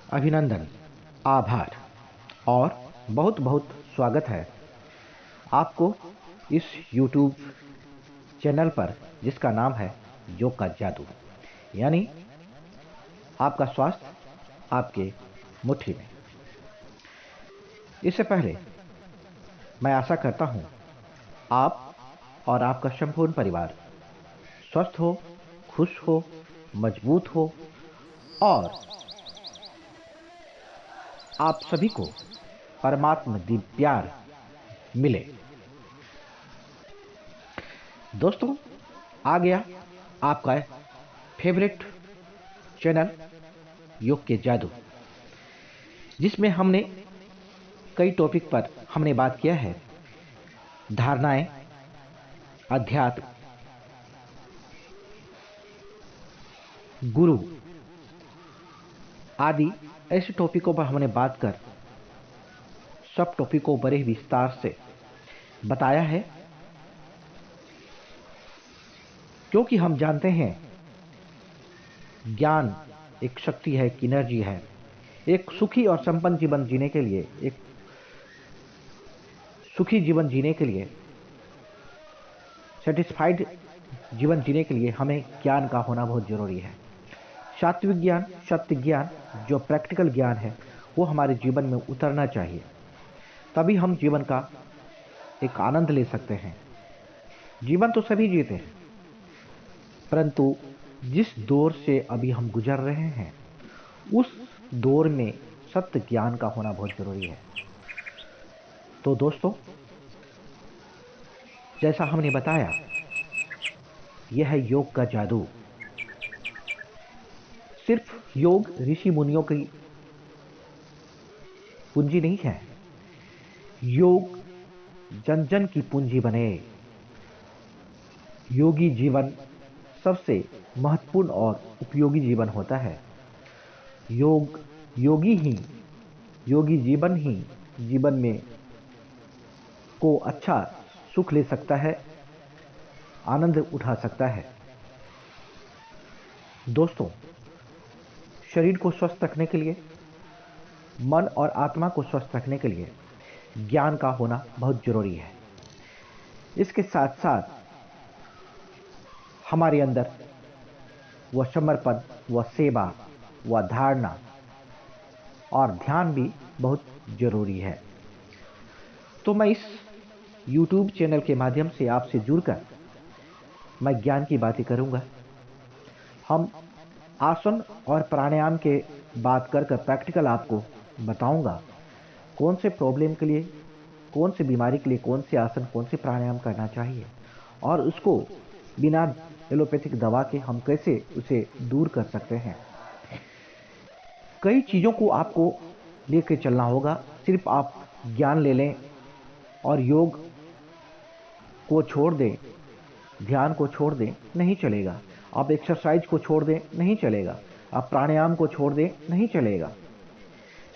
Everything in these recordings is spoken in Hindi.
अभिनंदन, आभार और बहुत बहुत स्वागत है आपको इस YouTube चैनल पर जिसका नाम है योग का जादू। यानी आपका स्वास्थ्य आपके मुट्ठी में। इससे पहले मैं आशा करता हूं आप और आपका संपूर्ण परिवार स्वस्थ हो, खुश हो, मजबूत हो और आप सभी को परमात्मा दी प्यार मिले। दोस्तों, आ गया आपका फेवरेट चैनल योग के जादू, जिसमें हमने कई टॉपिक पर हमने बात किया है। धारणाएं, अध्यात्म, गुरु आदि ऐसे टॉपिकों पर हमने बात कर सब टॉपिकों बड़े विस्तार से बताया है, क्योंकि हम जानते हैं ज्ञान एक शक्ति है, एक एनर्जी है। एक सुखी और संपन्न जीवन जीने के लिए, एक सुखी जीवन जीने के लिए, सेटिस्फाइड जीवन जीने के लिए हमें ज्ञान का होना बहुत जरूरी है। सात्विक ज्ञान, सत्य ज्ञान, जो प्रैक्टिकल ज्ञान है, वो हमारे जीवन में उतरना चाहिए। तभी हम जीवन का एक आनंद ले सकते हैं। जीवन तो सभी जीते हैं, परंतु जिस दौर से अभी हम गुजर रहे हैं, उस दौर में सत्य ज्ञान का होना बहुत जरूरी है। तो दोस्तों, जैसा हमने बताया, यह है योग का जादू। सिर्फ योग ऋषि मुनियों की पूंजी नहीं है, योग जन जन की पूंजी बने। योगी जीवन सबसे महत्वपूर्ण और उपयोगी जीवन होता है। योगी जीवन ही जीवन में को अच्छा सुख ले सकता है, आनंद उठा सकता है। दोस्तों, शरीर को स्वस्थ रखने के लिए, मन और आत्मा को स्वस्थ रखने के लिए ज्ञान का होना बहुत जरूरी है। इसके साथ साथ हमारे अंदर वह समर्पण, वह सेवा, वह धारणा और ध्यान भी बहुत जरूरी है। तो मैं इस YouTube चैनल के माध्यम से आपसे जुड़कर मैं ज्ञान की बातें करूंगा। हम आसन और प्राणायाम के बात कर प्रैक्टिकल आपको बताऊंगा कौन से प्रॉब्लम के लिए, कौन से बीमारी के लिए कौन से आसन, कौन से प्राणायाम करना चाहिए और उसको बिना एलोपैथिक दवा के हम कैसे उसे दूर कर सकते हैं। कई चीज़ों को आपको लेकर चलना होगा। सिर्फ आप ज्ञान ले लें और योग को छोड़ दें, ध्यान को छोड़ दें, नहीं चलेगा। आप एक्सरसाइज को छोड़ दें, नहीं चलेगा। आप प्राणायाम को छोड़ दें, नहीं चलेगा।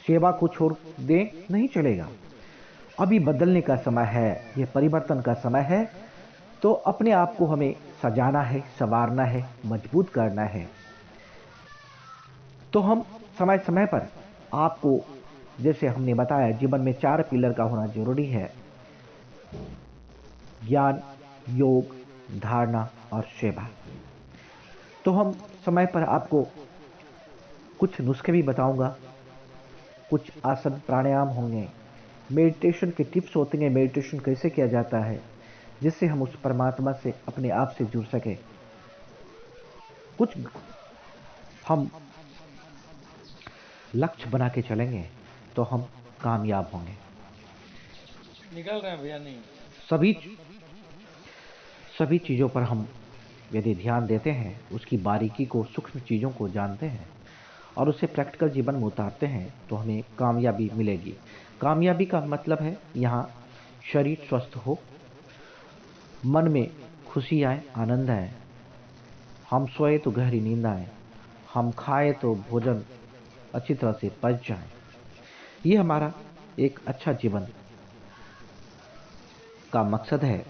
सेवा को छोड़ दें, नहीं चलेगा। अभी बदलने का समय है, यह परिवर्तन का समय है। तो अपने आप को हमें सजाना है, संवारना है, मजबूत करना है। तो हम समय समय पर आपको, जैसे हमने बताया, जीवन में 4 पिलर का होना जरूरी है: ज्ञान, योग, धारणा और सेवा। तो हम समय पर आपको कुछ नुस्खे भी बताऊंगा, कुछ आसन प्राणायाम होंगे, मेडिटेशन के टिप्स होते हैं, मेडिटेशन कैसे किया जाता है जिससे हम उस परमात्मा से, अपने आप से जुड़ सके। कुछ हम लक्ष्य बना के चलेंगे तो हम कामयाब होंगे। निकल रहे हैं भैया? नहीं, सभी चीज़ों पर हम यदि ध्यान देते हैं, उसकी बारीकी को, सूक्ष्म चीज़ों को जानते हैं और उसे प्रैक्टिकल जीवन में उतारते हैं, तो हमें कामयाबी मिलेगी। कामयाबी का मतलब है यहाँ शरीर स्वस्थ हो, मन में खुशी आए, आनंद आए, हम सोए तो गहरी नींद आए, हम खाए तो भोजन अच्छी तरह से पच जाए। ये हमारा एक अच्छा जीवन का मकसद है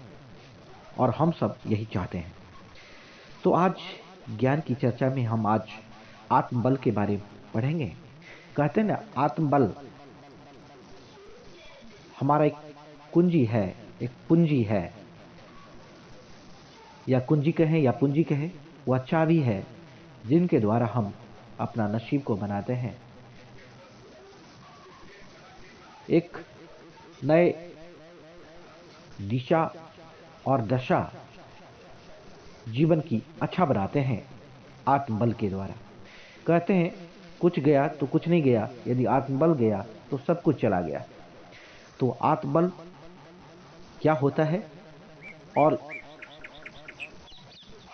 और हम सब यही चाहते हैं। तो आज ज्ञान की चर्चा में हम आज आत्मबल के बारे में पढ़ेंगे। कहते हैं ना, आत्मबल हमारा एक कुंजी है, एक पूंजी है, या कुंजी कहें या पूंजी कहें, वह चाबी है जिनके द्वारा हम अपना नसीब को बनाते हैं, एक नए दिशा और दशा जीवन की अच्छा बनाते हैं आत्मबल के द्वारा। कहते हैं कुछ गया तो कुछ नहीं गया, यदि आत्मबल गया तो सब कुछ चला गया। तो आत्मबल क्या होता है और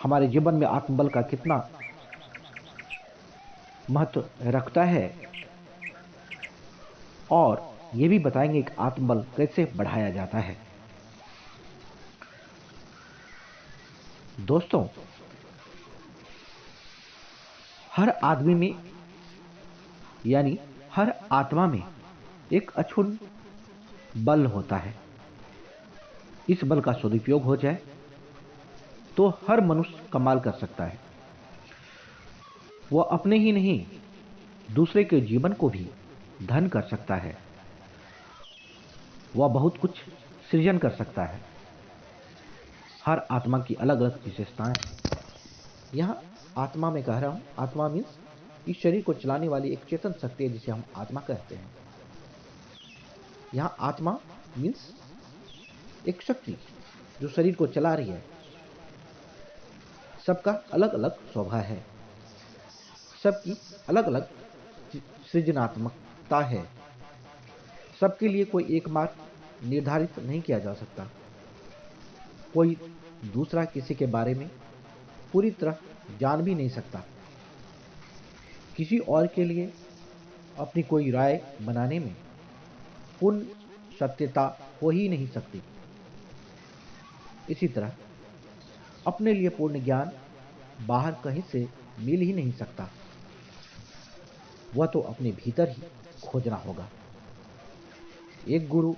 हमारे जीवन में आत्मबल का कितना महत्व रखता है, और ये भी बताएंगे कि आत्मबल कैसे बढ़ाया जाता है। दोस्तों, हर आदमी में यानी हर आत्मा में एक अछूत बल होता है। इस बल का सदुपयोग हो जाए तो हर मनुष्य कमाल कर सकता है। वह अपने ही नहीं, दूसरे के जीवन को भी धन कर सकता है। वह बहुत कुछ सृजन कर सकता है। हर आत्मा की अलग अलग विशेषताएं हैं। यहाँ आत्मा में कह रहा हूं, आत्मा मीन्स इस शरीर को चलाने वाली एक चेतन शक्ति है जिसे हम आत्मा कहते हैं। यहाँ आत्मा मीन्स एक शक्ति जो शरीर को चला रही है। सबका अलग अलग स्वभाव है, सबकी अलग अलग सृजनात्मकता है। सबके लिए कोई एक मार्ग निर्धारित नहीं किया जा सकता। कोई दूसरा किसी के बारे में पूरी तरह जान भी नहीं सकता। किसी और के लिए अपनी कोई राय बनाने में पूर्ण सत्यता हो ही नहीं सकती। इसी तरह अपने लिए पूर्ण ज्ञान बाहर कहीं से मिल ही नहीं सकता। वह तो अपने भीतर ही खोजना होगा। एक गुरु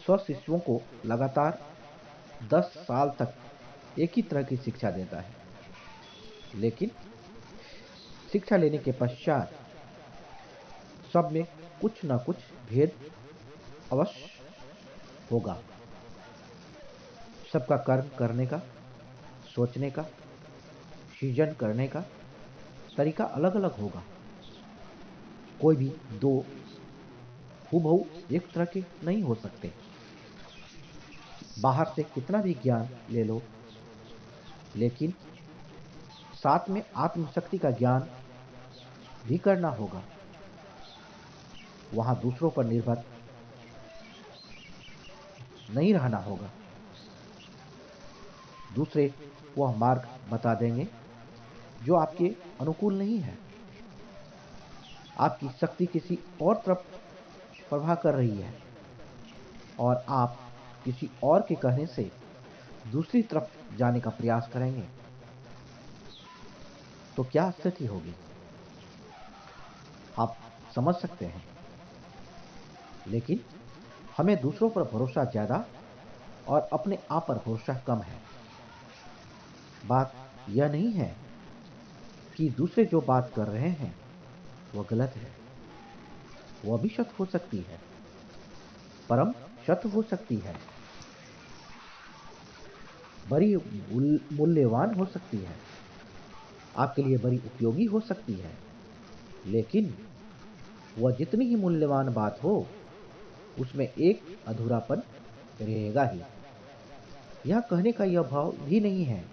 100 शिष्यों को लगातार 10 साल तक एक ही तरह की शिक्षा देता है, लेकिन शिक्षा लेने के पश्चात सब में कुछ न कुछ भेद अवश्य होगा। सबका कर्म करने का, सोचने का, सृजन करने का तरीका अलग अलग होगा। कोई भी दो हूबहू एक तरह के नहीं हो सकते। बाहर से कितना भी ज्ञान ले लो, लेकिन साथ में आत्मशक्ति का ज्ञान भी करना होगा। वहां दूसरों पर निर्भर नहीं रहना होगा। दूसरे वह मार्ग बता देंगे जो आपके अनुकूल नहीं है। आपकी शक्ति किसी और तरफ प्रवाह कर रही है और आप किसी और के कहने से दूसरी तरफ जाने का प्रयास करेंगे, तो क्या स्थिति होगी आप समझ सकते हैं। लेकिन हमें दूसरों पर भरोसा ज्यादा और अपने आप पर भरोसा कम है। बात यह नहीं है कि दूसरे जो बात कर रहे हैं वह गलत है। वह भी सत्य हो सकती है, परम सत्य हो सकती है, बड़ी मूल्यवान हो सकती है, आपके लिए बड़ी उपयोगी हो सकती है। लेकिन वह जितनी ही मूल्यवान बात हो, उसमें एक अधूरापन रहेगा ही। यह कहने का यह भाव भी नहीं है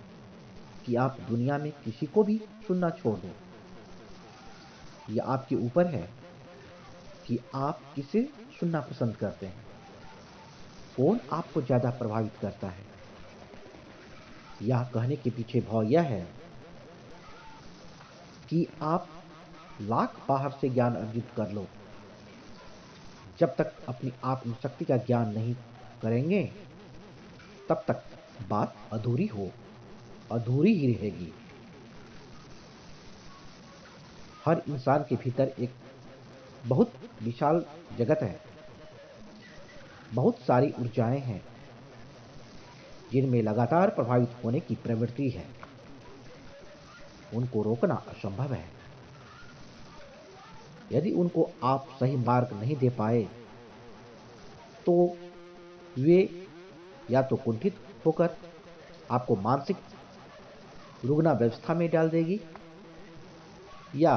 कि आप दुनिया में किसी को भी सुनना छोड़ दो। यह आपके ऊपर है कि आप किसे सुनना पसंद करते हैं। कौन आपको ज्यादा प्रभावित करता है। यह कहने के पीछे भाव यह है कि आप लाख बाहर से ज्ञान अर्जित कर लो, जब तक अपनी आत्मशक्ति का ज्ञान नहीं करेंगे तब तक बात अधूरी ही रहेगी। हर इंसान के भीतर एक बहुत विशाल जगत है। बहुत सारी ऊर्जाएं हैं जिनमें लगातार प्रभावित होने की प्रवृत्ति है। उनको रोकना असंभव है। यदि उनको आप सही मार्ग नहीं दे पाए तो वे या तो कुंठित होकर आपको मानसिक रुग्णावस्था में डाल देगी या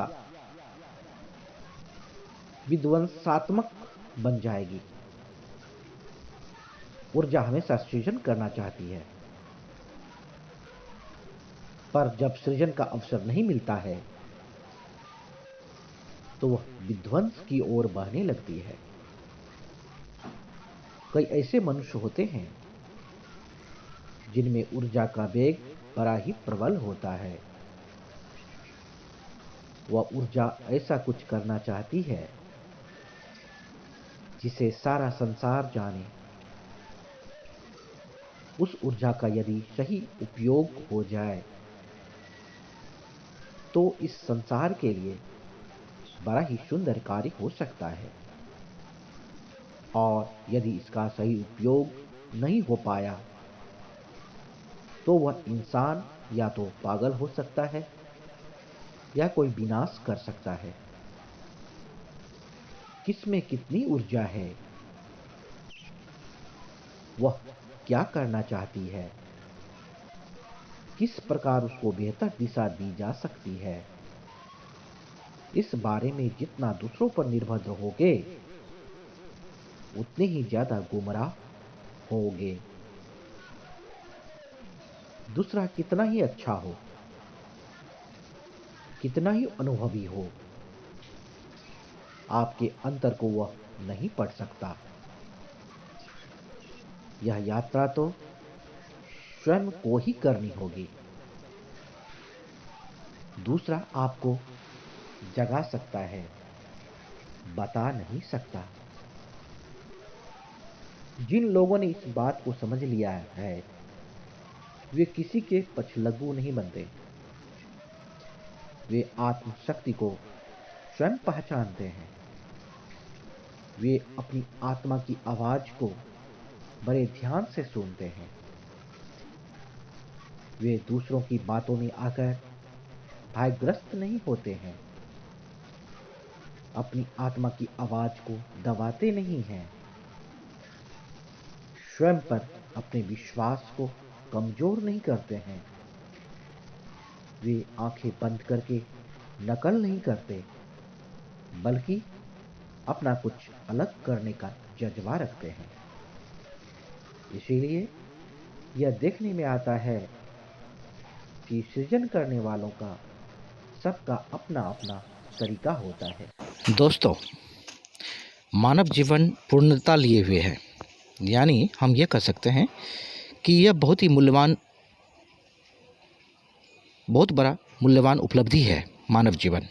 विध्वंसात्मक बन जाएगी। ऊर्जा हमेशा सृजन करना चाहती है, पर जब सृजन का अवसर नहीं मिलता है तो वह विध्वंस की ओर बहने लगती है। कई ऐसे मनुष्य होते हैं जिनमें ऊर्जा का वेग बड़ा ही प्रबल होता है। वह ऊर्जा ऐसा कुछ करना चाहती है जिसे सारा संसार जाने। उस ऊर्जा का यदि सही उपयोग हो जाए तो इस संसार के लिए बड़ा ही सुंदर कार्य हो सकता है, और यदि इसका सही उपयोग नहीं हो पाया तो वह इंसान या तो पागल हो सकता है या कोई विनाश कर सकता है। किसमें कितनी ऊर्जा है, वह क्या करना चाहती है, किस प्रकार उसको बेहतर दिशा दी जा सकती है, इस बारे में जितना दूसरों पर निर्भर रहोगे उतने ही ज्यादा गुमराह होगे। दूसरा कितना ही अच्छा हो, कितना ही अनुभवी हो, आपके अंतर को वह नहीं पढ़ सकता। यह यात्रा तो स्वयं को ही करनी होगी। दूसरा आपको जगा सकता है, बता नहीं सकता। जिन लोगों ने इस बात को समझ लिया है वे किसी के पछलग्गू नहीं बनते। वे आत्मशक्ति को स्वयं पहचानते हैं। वे अपनी आत्मा की आवाज को बड़े ध्यान से सुनते हैं। वे दूसरों की बातों में आकर भयग्रस्त नहीं होते हैं। अपनी आत्मा की आवाज को दबाते नहीं हैं। स्वयं पर अपने विश्वास को कमजोर नहीं करते हैं। वे आंखें बंद करके नकल नहीं करते, बल्कि अपना कुछ अलग करने का जज्बा रखते हैं। इसीलिए यह देखने में आता है कि सृजन करने वालों का सबका अपना अपना तरीका होता है। दोस्तों, मानव जीवन पूर्णता लिए हुए है, यानी हम ये कह सकते हैं कि यह बहुत बड़ा मूल्यवान उपलब्धि है। मानव जीवन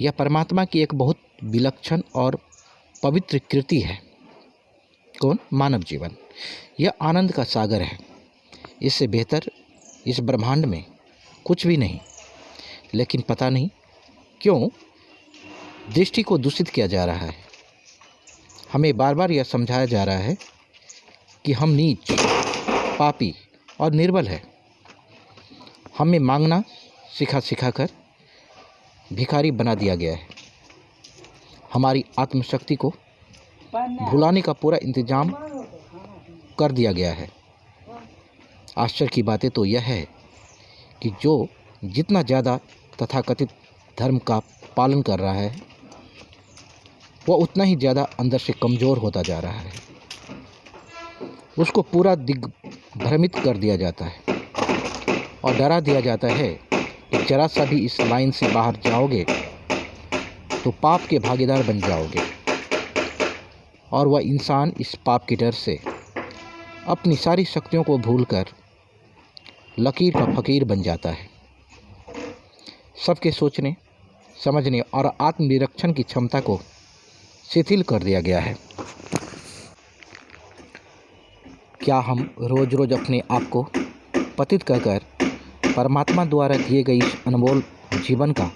यह परमात्मा की एक बहुत विलक्षण और पवित्र कृति है। कौन? मानव जीवन। यह आनंद का सागर है। इससे बेहतर इस ब्रह्मांड में कुछ भी नहीं। लेकिन पता नहीं क्यों दृष्टि को दूषित किया जा रहा है। हमें बार बार यह समझाया जा रहा है कि हम नीच, पापी और निर्बल है। हमें मांगना सिखाकर भिखारी बना दिया गया है। हमारी आत्मशक्ति को भुलाने का पूरा इंतजाम कर दिया गया है। आश्चर्य की बातें तो यह है कि जो जितना ज़्यादा तथाकथित धर्म का पालन कर रहा है वह उतना ही ज़्यादा अंदर से कमज़ोर होता जा रहा है। उसको पूरा दिग्भ्रमित कर दिया जाता है और डरा दिया जाता है कि जरा सा भी इस लाइन से बाहर जाओगे तो पाप के भागीदार बन जाओगे। और वह इंसान इस पाप के डर से अपनी सारी शक्तियों को भूलकर लकीर का फकीर बन जाता है। सबके सोचने, समझने और आत्मनिरीक्षण की क्षमता को शिथिल कर दिया गया है। क्या हम रोज रोज अपने आप को पतित कहकर परमात्मा द्वारा दिए गए इस अनमोल जीवन का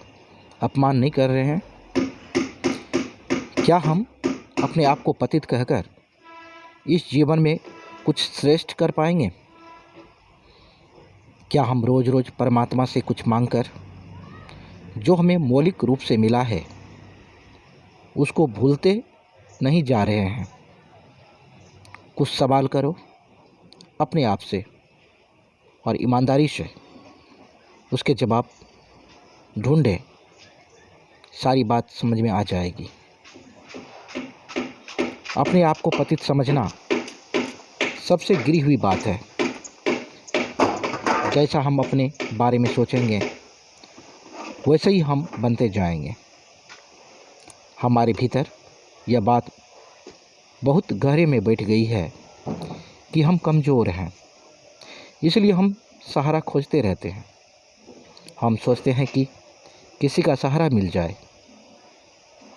अपमान नहीं कर रहे हैं? क्या हम अपने आप को पतित कहकर इस जीवन में कुछ श्रेष्ठ कर पाएंगे? क्या हम रोज रोज परमात्मा से कुछ मांगकर जो हमें मौलिक रूप से मिला है उसको भूलते नहीं जा रहे हैं। कुछ सवाल करो अपने आप से और ईमानदारी से उसके जवाब ढूंढे, सारी बात समझ में आ जाएगी। अपने आप को पतित समझना सबसे गिरी हुई बात है। जैसा हम अपने बारे में सोचेंगे वैसे ही हम बनते जाएंगे। हमारे भीतर यह बात बहुत गहरे में बैठ गई है कि हम कमज़ोर हैं, इसलिए हम सहारा खोजते रहते हैं। हम सोचते हैं कि किसी का सहारा मिल जाए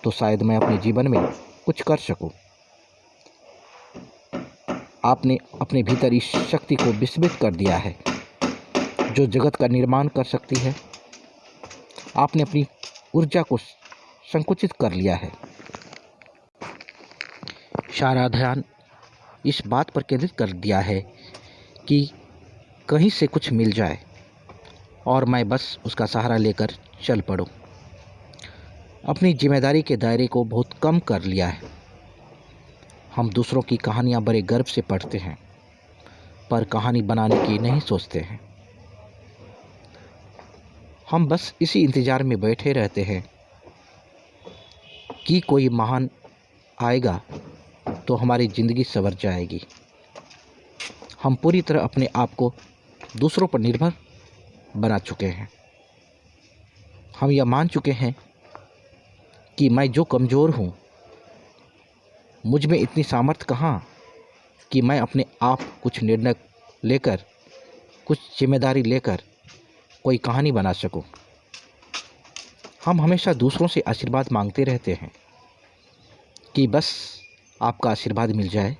तो शायद मैं अपने जीवन में कुछ कर सकूं। आपने अपने भीतर इस शक्ति को विस्मृत कर दिया है जो जगत का निर्माण कर सकती है। आपने अपनी ऊर्जा को संकुचित कर लिया है। सारा ध्यान इस बात पर केंद्रित कर दिया है कि कहीं से कुछ मिल जाए और मैं बस उसका सहारा लेकर चल पड़ूं। अपनी जिम्मेदारी के दायरे को बहुत कम कर लिया है। हम दूसरों की कहानियां बड़े गर्व से पढ़ते हैं, पर कहानी बनाने की नहीं सोचते हैं। हम बस इसी इंतज़ार में बैठे रहते हैं कि कोई महान आएगा तो हमारी ज़िंदगी संवर जाएगी। हम पूरी तरह अपने आप को दूसरों पर निर्भर बना चुके हैं। हम यह मान चुके हैं कि मैं जो कमज़ोर हूँ, मुझ में इतनी सामर्थ्य कहाँ कि मैं अपने आप कुछ निर्णय लेकर, कुछ जिम्मेदारी लेकर कोई कहानी बना सकूं। हम हमेशा दूसरों से आशीर्वाद मांगते रहते हैं कि बस आपका आशीर्वाद मिल जाए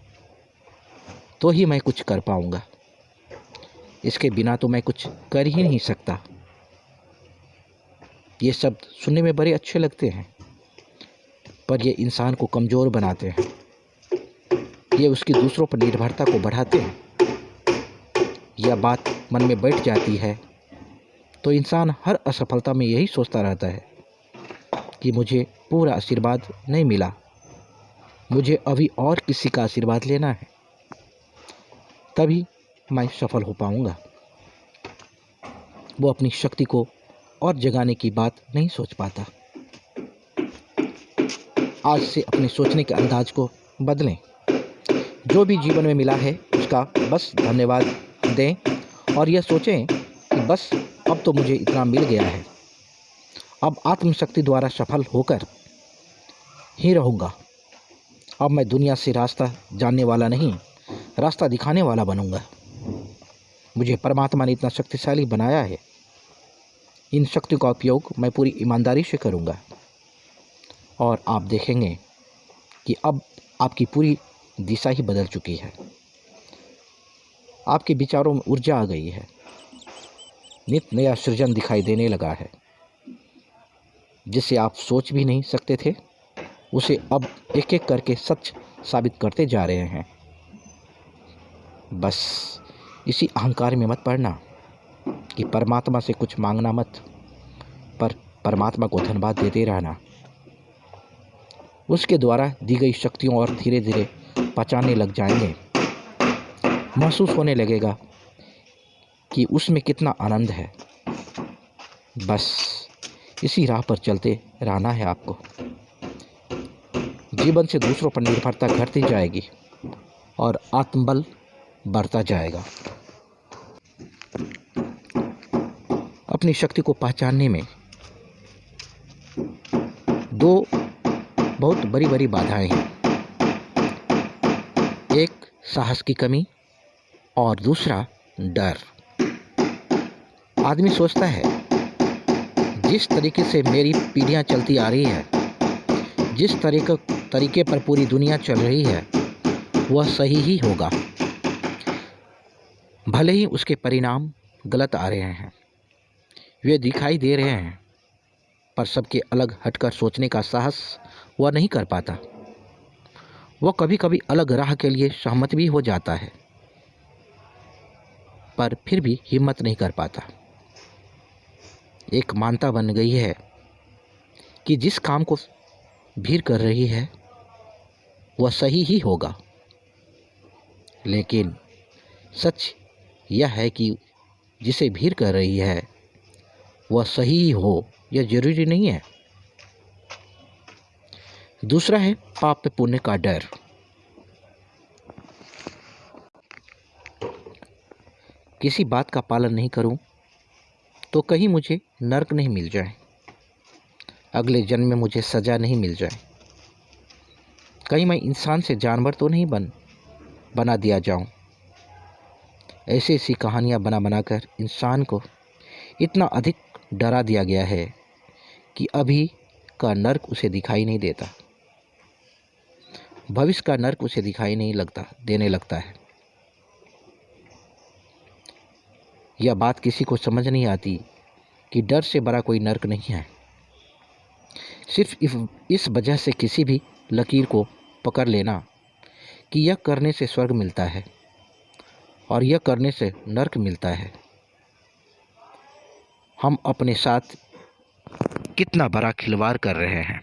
तो ही मैं कुछ कर पाऊंगा, इसके बिना तो मैं कुछ कर ही नहीं सकता। ये शब्द सुनने में बड़े अच्छे लगते हैं, पर ये इंसान को कमज़ोर बनाते हैं। ये उसकी दूसरों पर निर्भरता को बढ़ाते हैं। यह बात मन में बैठ जाती है तो इंसान हर असफलता में यही सोचता रहता है कि मुझे पूरा आशीर्वाद नहीं मिला, मुझे अभी और किसी का आशीर्वाद लेना है, तभी मैं सफल हो पाऊंगा। वो अपनी शक्ति को और जगाने की बात नहीं सोच पाता। आज से अपने सोचने के अंदाज को बदलें। जो भी जीवन में मिला है उसका बस धन्यवाद दें और यह सोचें कि बस अब तो मुझे इतना मिल गया है, अब आत्मशक्ति द्वारा सफल होकर ही रहूँगा। अब मैं दुनिया से रास्ता जानने वाला नहीं, रास्ता दिखाने वाला बनूँगा। मुझे परमात्मा ने इतना शक्तिशाली बनाया है, इन शक्तियों का उपयोग मैं पूरी ईमानदारी से करूँगा और आप देखेंगे कि अब आपकी पूरी दिशा ही बदल चुकी है। आपके विचारों में ऊर्जा आ गई है, नित नया सृजन दिखाई देने लगा है। जिसे आप सोच भी नहीं सकते थे उसे अब एक एक करके सच साबित करते जा रहे हैं। बस इसी अहंकार में मत पड़ना कि परमात्मा से कुछ मांगना मत, पर परमात्मा को धन्यवाद देते रहना। उसके द्वारा दी गई शक्तियों और धीरे धीरे पहचानने लग जाएंगे। महसूस होने लगेगा कि उसमें कितना आनंद है। बस इसी राह पर चलते रहना है आपको। जीवन से दूसरों पर निर्भरता घटती जाएगी और आत्मबल बढ़ता जाएगा। अपनी शक्ति को पहचानने में दो बहुत बड़ी बड़ी बाधाएं हैं। एक साहस की कमी और दूसरा डर। आदमी सोचता है जिस तरीके से मेरी पीढ़ियां चलती आ रही है, जिस तरीके पर पूरी दुनिया चल रही है, वह सही ही होगा। भले ही उसके परिणाम गलत आ रहे हैं, वे दिखाई दे रहे हैं, पर सबके अलग हटकर सोचने का साहस वह नहीं कर पाता। वह कभी कभी अलग राह के लिए सहमत भी हो जाता है, पर फिर भी हिम्मत नहीं कर पाता। एक मान्यता बन गई है कि जिस काम को भीड़ कर रही है वह सही ही होगा, लेकिन सच यह है कि जिसे भीड़ कर रही है वह सही ही हो यह जरूरी नहीं है। दूसरा है पाप पुण्य का डर। किसी बात का पालन नहीं करूं तो कहीं मुझे नरक नहीं मिल जाए, अगले जन्म में मुझे सज़ा नहीं मिल जाए, कहीं मैं इंसान से जानवर तो नहीं बना दिया जाऊं। ऐसी ऐसी कहानियां बना बनाकर इंसान को इतना अधिक डरा दिया गया है कि अभी का नर्क उसे दिखाई नहीं देता, भविष्य का नर्क उसे दिखाई नहीं देने लगता है। यह बात किसी को समझ नहीं आती कि डर से बड़ा कोई नर्क नहीं है। सिर्फ इस वजह से किसी भी लकीर को पकड़ लेना कि यह करने से स्वर्ग मिलता है और यह करने से नर्क मिलता है। हम अपने साथ कितना बड़ा खिलवाड़ कर रहे हैं।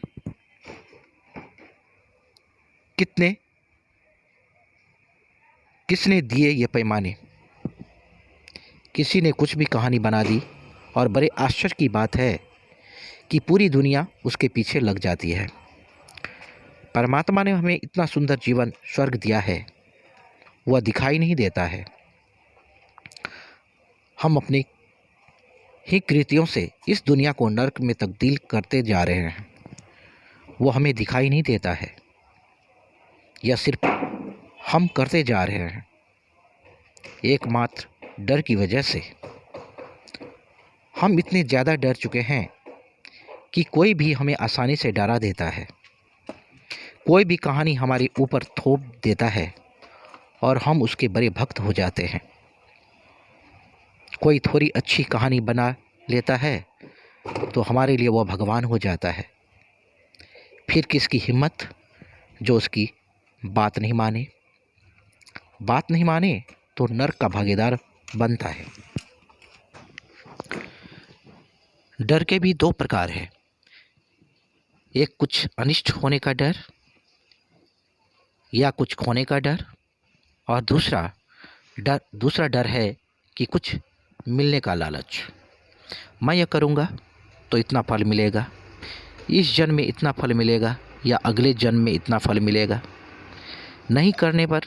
किसने दिए ये पैमाने? किसी ने कुछ भी कहानी बना दी और बड़े आश्चर्य की बात है कि पूरी दुनिया उसके पीछे लग जाती है। परमात्मा ने हमें इतना सुंदर जीवन स्वर्ग दिया है, वह दिखाई नहीं देता है। हम अपनी ही कृतियों से इस दुनिया को नर्क में तब्दील करते जा रहे हैं, वो हमें दिखाई नहीं देता है। यह सिर्फ हम करते जा रहे हैं, एकमात्र डर की वजह से। हम इतने ज़्यादा डर चुके हैं कि कोई भी हमें आसानी से डरा देता है, कोई भी कहानी हमारे ऊपर थोप देता है और हम उसके बड़े भक्त हो जाते हैं। कोई थोड़ी अच्छी कहानी बना लेता है तो हमारे लिए वह भगवान हो जाता है। फिर किसकी हिम्मत जो उसकी बात नहीं माने तो नर्क का भागीदार बनता है। डर के भी दो प्रकार हैं, एक कुछ अनिष्ट होने का डर या कुछ खोने का डर, और दूसरा डर है कि कुछ मिलने का लालच। मैं यह करूँगा तो इतना फल मिलेगा, इस जन्म में इतना फल मिलेगा या अगले जन्म में इतना फल मिलेगा, नहीं करने पर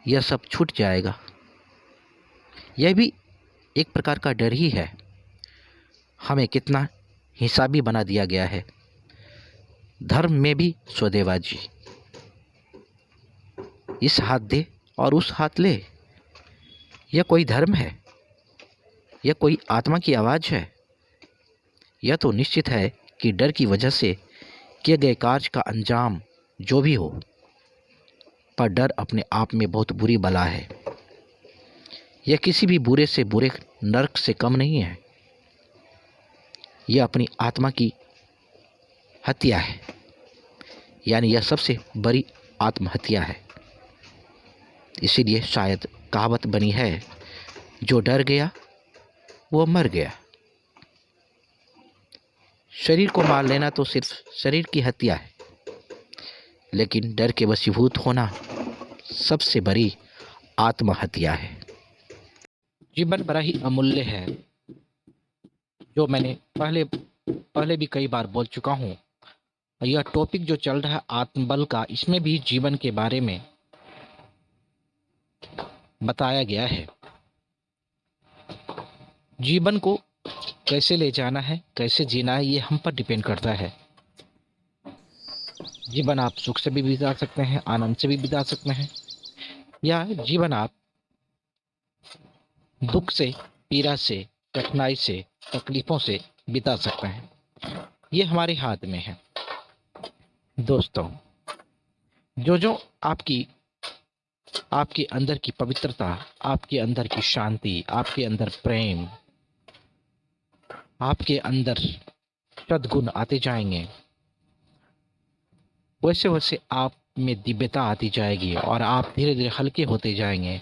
यह सब छूट जाएगा। यह भी एक प्रकार का डर ही है। हमें कितना हिसाबी बना दिया गया है। धर्म में भी सौदेबाजी, इस हाथ दे और उस हाथ ले। यह कोई धर्म है? यह कोई आत्मा की आवाज़ है? यह तो निश्चित है कि डर की वजह से किए गए कार्य का अंजाम जो भी हो, पर डर अपने आप में बहुत बुरी बला है। यह किसी भी बुरे से बुरे नरक से कम नहीं है। यह अपनी आत्मा की हत्या है, यानी यह सबसे बड़ी आत्महत्या है। इसीलिए शायद कहावत बनी है, जो डर गया वो मर गया। शरीर को मार लेना तो सिर्फ शरीर की हत्या है, लेकिन डर के वशीभूत होना सबसे बड़ी आत्महत्या है। जीवन बड़ा ही अमूल्य है, जो मैंने पहले भी कई बार बोल चुका हूँ। यह टॉपिक जो चल रहा है आत्मबल का, इसमें भी जीवन के बारे में बताया गया है। जीवन को कैसे ले जाना है, कैसे जीना है, ये हम पर डिपेंड करता है। जीवन आप सुख से भी बिता सकते हैं, आनंद से भी बिता सकते हैं, या जीवन आप दुख से, पीड़ा से, कठिनाई से, तकलीफ़ों से बिता सकते हैं। ये हमारे हाथ में है। दोस्तों, जो आपके अंदर की पवित्रता, आपके अंदर की शांति, आपके अंदर प्रेम, आपके अंदर सद्गुण आते जाएंगे, वैसे वैसे आप में दिव्यता आती जाएगी और आप धीरे धीरे हल्के होते जाएंगे,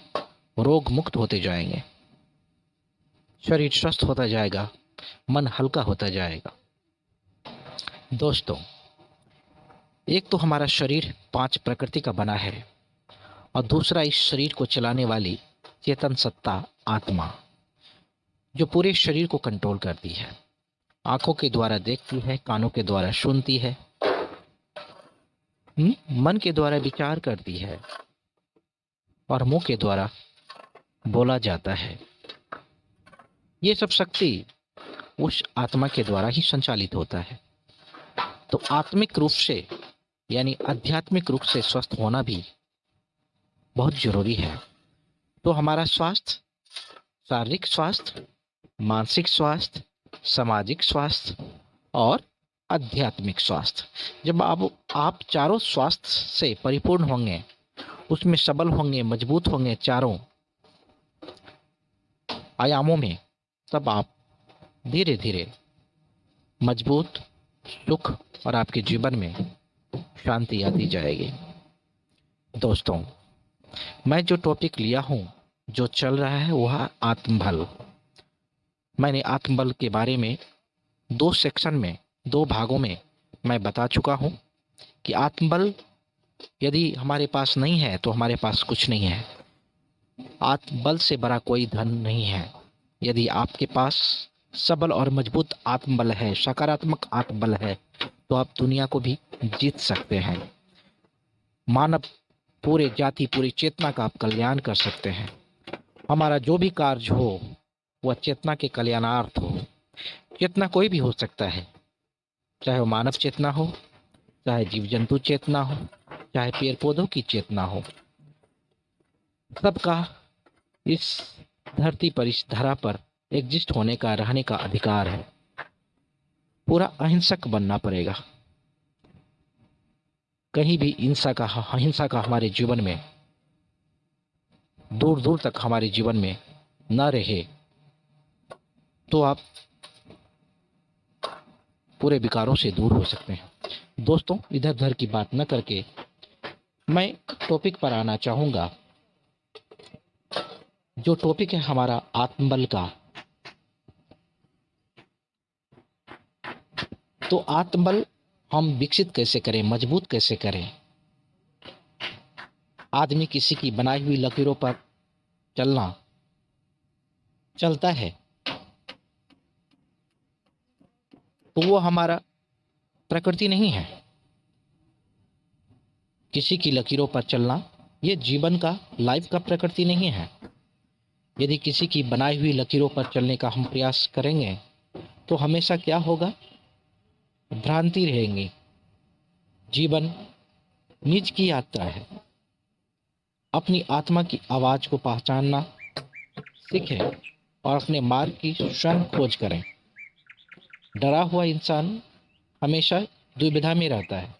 रोग मुक्त होते जाएंगे, शरीर स्वस्थ होता जाएगा, मन हल्का होता जाएगा। दोस्तों, एक तो हमारा शरीर 5 प्रकृति का बना है और दूसरा इस शरीर को चलाने वाली चेतन सत्ता आत्मा, जो पूरे शरीर को कंट्रोल करती है। आंखों के द्वारा देखती है, कानों के द्वारा सुनती है, मन के द्वारा विचार करती है और मुंह के द्वारा बोला जाता है। ये सब शक्ति उस आत्मा के द्वारा ही संचालित होता है। तो आत्मिक रूप से यानी आध्यात्मिक रूप से स्वस्थ होना भी बहुत जरूरी है। तो हमारा स्वास्थ्य, शारीरिक स्वास्थ्य, मानसिक स्वास्थ्य, सामाजिक स्वास्थ्य और आध्यात्मिक स्वास्थ्य, जब आप चारों स्वास्थ्य से परिपूर्ण होंगे, उसमें सबल होंगे, मजबूत होंगे चारों आयामों में, तब आप धीरे धीरे मजबूत, सुख और आपके जीवन में शांति आती जाएगी। दोस्तों, मैं जो टॉपिक लिया हूँ, जो चल रहा है, वह आत्मबल। मैंने आत्मबल के बारे में 2 सेक्शन में, 2 भागों में मैं बता चुका हूँ कि आत्मबल यदि हमारे पास नहीं है तो हमारे पास कुछ नहीं है। आत्मबल से बड़ा कोई धन नहीं है। यदि आपके पास सबल और मजबूत आत्मबल है, सकारात्मक आत्मबल है, तो आप दुनिया को भी जीत सकते हैं। मानव, पूरे जाति, पूरी चेतना का आप कल्याण कर सकते हैं। हमारा जो भी कार्य हो वह चेतना के कल्याणार्थ हो। चेतना कोई भी हो सकता है, चाहे वो मानव चेतना हो, चाहे जीव जंतु चेतना हो, चाहे पेड़ पौधों की चेतना हो। सबका इस धरती पर, इस धरा पर एग्जिस्ट होने का, रहने का अधिकार है। पूरा अहिंसक बनना पड़ेगा। कहीं भी हिंसा का हमारे जीवन में, दूर दूर तक हमारे जीवन में न रहे, तो आप पूरे विकारों से दूर हो सकते हैं। दोस्तों, इधर उधर की बात न करके मैं टॉपिक पर आना चाहूँगा। जो टॉपिक है हमारा आत्मबल का। तो आत्मबल हम विकसित कैसे करें, मजबूत कैसे करें? आदमी किसी की बनाई हुई लकीरों पर चलता है तो वो हमारा प्रकृति नहीं है। किसी की लकीरों पर चलना ये जीवन का, लाइफ का प्रकृति नहीं है। यदि किसी की बनाई हुई लकीरों पर चलने का हम प्रयास करेंगे तो हमेशा क्या होगा? भ्रांति रहेंगी। जीवन नीच की यात्रा है। अपनी आत्मा की आवाज को पहचानना सीखें और अपने मार्ग की स्वयं खोज करें। डरा हुआ इंसान हमेशा दुविधा में रहता है।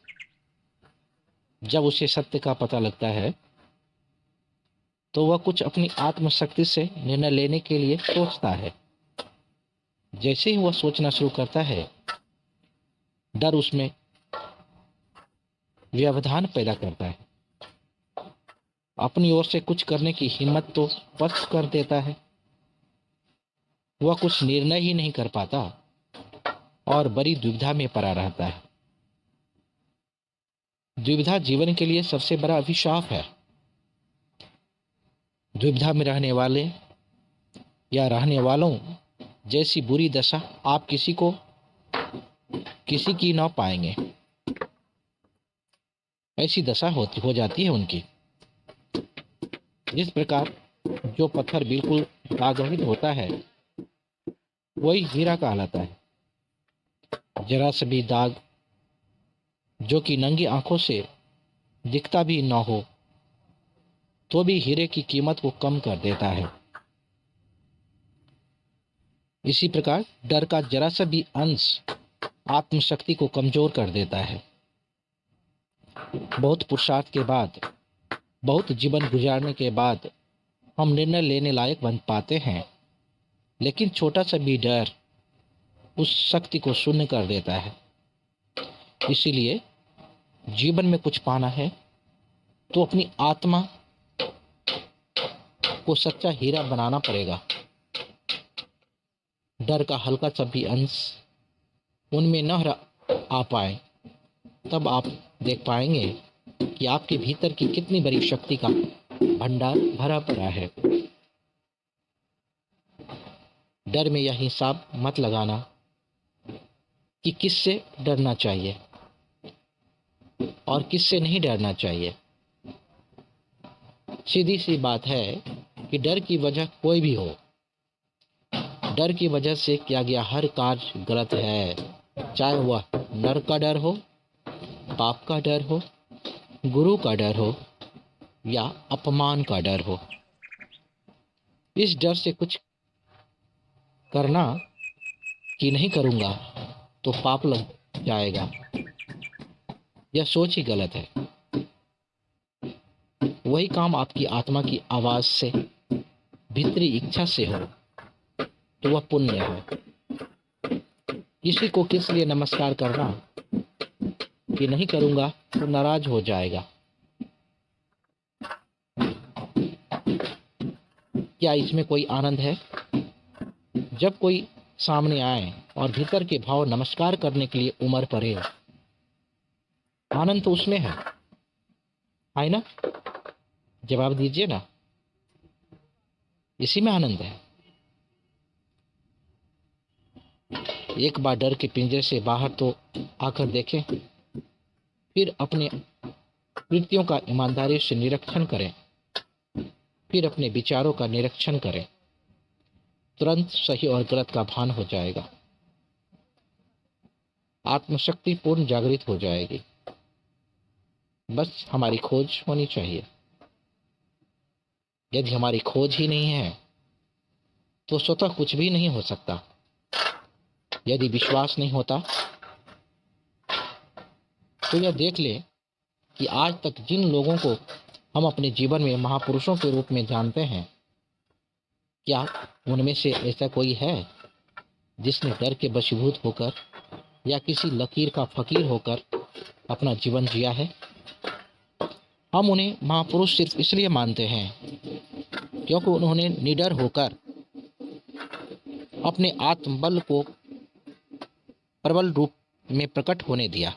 जब उसे सत्य का पता लगता है तो वह कुछ अपनी आत्मशक्ति से निर्णय लेने के लिए सोचता है। जैसे ही वह सोचना शुरू करता है, डर उसमें व्यवधान पैदा करता है। अपनी ओर से कुछ करने की हिम्मत तो पस्त कर देता है। वह कुछ निर्णय ही नहीं कर पाता और बड़ी दुविधा में पड़ा रहता है। दुविधा जीवन के लिए सबसे बड़ा अभिशाप है। दुविधा में रहने वाले या रहने वालों जैसी बुरी दशा आप किसी की ना पाएंगे। ऐसी दशा हो जाती है उनकी। जिस प्रकार जो पत्थर बिल्कुल दागरहित होता है वही हीरा कहलाता है। जरा सा भी दाग जो कि नंगी आंखों से दिखता भी न हो तो भी हीरे की कीमत को कम कर देता है। इसी प्रकार डर का जरा सा भी अंश आत्मशक्ति को कमजोर कर देता है। बहुत पुरुषार्थ के बाद, बहुत जीवन गुजारने के बाद हम निर्णय लेने लायक बन पाते हैं, लेकिन छोटा सा भी डर उस शक्ति को शून्य कर देता है। इसीलिए जीवन में कुछ पाना है तो अपनी आत्मा को सच्चा हीरा बनाना पड़ेगा। डर का हल्का सा भी अंश उनमें न आ पाए तब आप देख पाएंगे कि आपके भीतर की कितनी बड़ी शक्ति का भंडार भरा पड़ा है। डर में यह हिसाब मत लगाना कि किससे डरना चाहिए और किससे नहीं डरना चाहिए। सीधी सी बात है कि डर की वजह कोई भी हो, डर की वजह से किया गया हर कार्य गलत है, चाहे वह नर का डर हो, पाप का डर हो, गुरु का डर हो या अपमान का डर हो। इस डर से कुछ करना कि नहीं करूँगा तो पाप लग जाएगा, यह सोच ही गलत है। वही काम आपकी आत्मा की आवाज़ से, भीतरी इच्छा से हो तो वह पुण्य है। किसी को किस लिए नमस्कार करना कि नहीं करूँगा तो नाराज हो जाएगा, क्या इसमें कोई आनंद है? जब कोई सामने आए और भीतर के भाव नमस्कार करने के लिए उमड़ पड़े, आनंद तो उसमें है ना? जवाब दीजिए ना, इसी में आनंद है। एक बार डर के पिंजरे से बाहर तो आकर देखें, फिर अपने कृत्यों का ईमानदारी से निरीक्षण करें, फिर अपने विचारों का निरीक्षण करें, तुरंत सही और गलत का भान हो जाएगा। आत्मशक्ति पूर्ण जागृत हो जाएगी। बस हमारी खोज होनी चाहिए। यदि हमारी खोज ही नहीं है तो स्वतः कुछ भी नहीं हो सकता। यदि विश्वास नहीं होता तो यह देख ले कि आज तक जिन लोगों को हम अपने जीवन में महापुरुषों के रूप में जानते हैं, क्या उनमें से ऐसा कोई है जिसने डर के वशीभूत होकर या किसी लकीर का फकीर होकर अपना जीवन जिया है? हम उन्हें महापुरुष सिर्फ इसलिए मानते हैं क्योंकि उन्होंने निडर होकर अपने आत्मबल को प्रबल रूप में प्रकट होने दिया।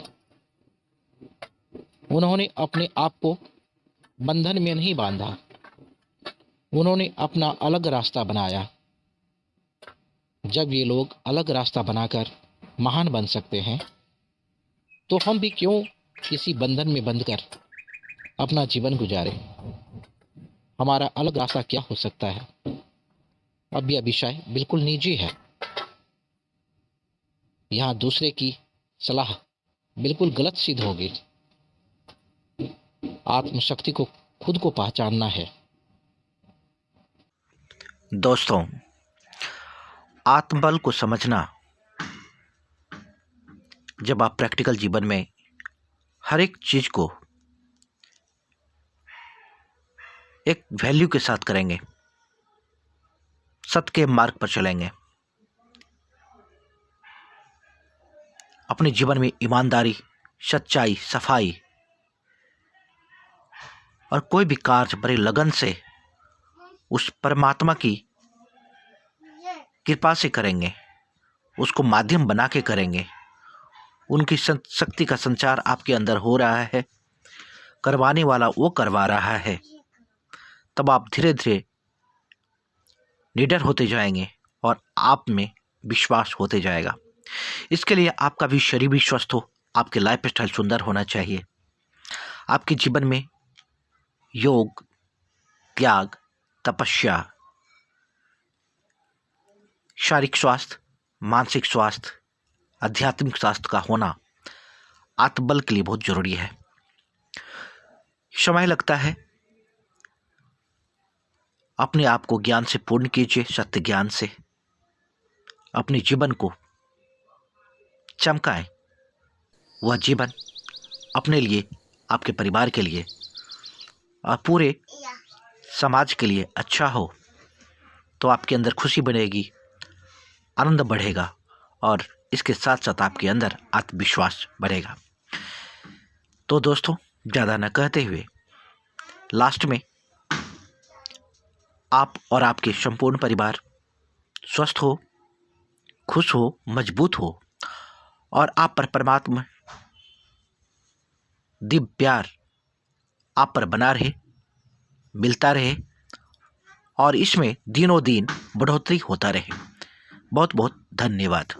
उन्होंने अपने आप को बंधन में नहीं बांधा, उन्होंने अपना अलग रास्ता बनाया। जब ये लोग अलग रास्ता बनाकर महान बन सकते हैं तो हम भी क्यों किसी बंधन में बंधकर अपना जीवन गुजारें? हमारा अलग रास्ता क्या हो सकता है? अब यह विषय बिल्कुल निजी है। यहाँ दूसरे की सलाह बिल्कुल गलत सिद्ध होगी। आत्मशक्ति को खुद को पहचानना है। दोस्तों, आत्मबल को समझना, जब आप प्रैक्टिकल जीवन में हर एक चीज को एक वैल्यू के साथ करेंगे, सत्य के मार्ग पर चलेंगे, अपने जीवन में ईमानदारी, सच्चाई, सफाई और कोई भी कार्य बड़े लगन से उस परमात्मा की कृपा से करेंगे, उसको माध्यम बना के करेंगे, उनकी शक्ति का संचार आपके अंदर हो रहा है, करवाने वाला वो करवा रहा है, तब आप धीरे धीरे निडर होते जाएंगे और आप में विश्वास होते जाएगा। इसके लिए आपका भी शरीर भी स्वस्थ हो, आपके लाइफ स्टाइल सुंदर होना चाहिए, आपके जीवन में योग, त्याग, तपस्या, शारीरिक स्वास्थ्य, मानसिक स्वास्थ्य, आध्यात्मिक स्वास्थ्य का होना आत्मबल के लिए बहुत जरूरी है। समय लगता है, अपने आप को ज्ञान से पूर्ण कीजिए, सत्य ज्ञान से अपने जीवन को चमकाएं। वह जीवन अपने लिए, आपके परिवार के लिए और पूरे समाज के लिए अच्छा हो, तो आपके अंदर खुशी बढ़ेगी, आनंद बढ़ेगा और इसके साथ साथ आपके अंदर आत्मविश्वास बढ़ेगा। तो दोस्तों, ज़्यादा न कहते हुए लास्ट में आप और आपके संपूर्ण परिवार स्वस्थ हो, खुश हो, मजबूत हो और आप पर परमात्मा दिव्य प्यार आप पर बना रहे, मिलता रहे और इसमें दिनों दिन बढ़ोतरी होता रहे। बहुत बहुत धन्यवाद।